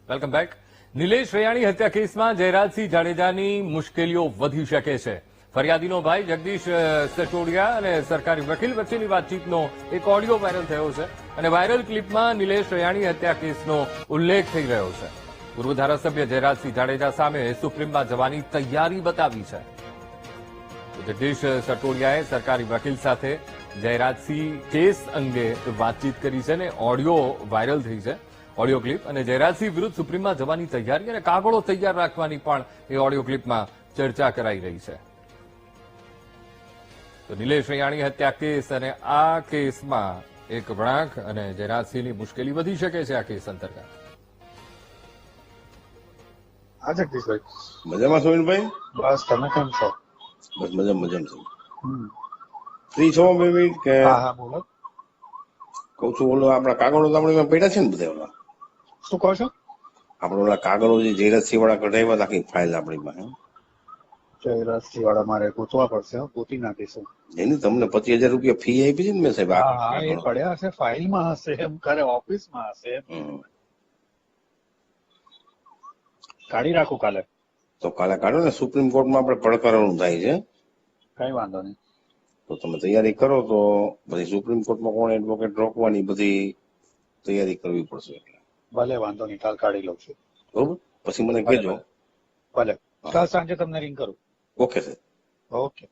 Welcome back. Nilesh Raiyani હત્યા કેસમાં જયરાજસિંહ જાડેજાની મુશ્કેલીઓ વધી શકે છે. ફરિયાદીનો ભાઈ જગદીશ સટોડિયા અને સરકારી વકીલ વચ્ચેની વાતચીતનો એક ઓડિયો વાયરલ થયો છે અને વાયરલ ક્લિપમાં નિલેશ રૈયાણી હત્યા કેસનો ઉલ્લેખ થઈ રહ્યો છે. પૂર્વ ધારાસભ્ય જયરાજસિંહ જાડેજા સામે સુપ્રીમમાં જવાની તૈયારી બતાવી છે. જગદીશ સટોડિયાએ સરકારી વકીલ સાથે જયરાજસિંહ કેસ અંગે વાતચીત કરી છે અને ઓડિયો વાયરલ થઈ છે. ઓડિયો ક્લિપ અને જયરાજસિંહ વિરુદ્ધ સુપ્રીમમાં જવાની તૈયારી અને કાગળો તૈયાર રાખવાની પણ એ ઓડિયો ક્લિપમાં ચર્ચા કરાઈ રહી છે. તો નિલેશ રૈયાણી હત્યા કેસ અને આ કેસમાં એક વળાંક અને જયરાજસિંહની મુશ્કેલી વધી શકે છે આ કેસ અંતર્ગત. હા જગદીશભાઈ, મજામાં સોવિનભાઈ? બસ તમે કેમ છો? બસ મજામાં છું. ફ્રી છો 2 મિનિટ કે? હા હા બોલો. કઉ છું ઓલો આપણા કાગળો તો આપણે પડ્યા છે ને બધા ઓલા શું કહો છો? આપણે ઓલા કાગળો જે જયરાજસિંહ વાળા કઢાવ્યા હતા આખી ફાઇલ આપણી પાસે જયરાજસિંહ વાળા મારે ગોતવા પડશે, ગોતી નાખીશું. એની તમને 25,000 રૂપિયા ફી આપી છે ને મેં સાહેબ હા આ હા, એ કાગળો. પડ્યા હશે, ફાઇલમાં હશે, એમ કરે ઓફિસમાં હશે. હમ. કાઢી રાખું કાલે. તો કાલે કાઢો ને, સુપ્રીમ કોર્ટમાં આપણે પડકારવાનું થાય છે. કઈ વાંધો નહીં. તો તમે તૈયારી કરો તો પછી સુપ્રીમ કોર્ટમાં કોણ એડવોકેટ રોકવાની બધી તૈયારી કરવી પડશે. એટલે ભલે વાંધો નહીં, કાલ કાઢી લઉં છું. બરોબર, પછી મને ભલે કહેજો. ભલે ભલે, કાલ સાંજે તમને રિંગ કરું. Okay sir. ઓકે.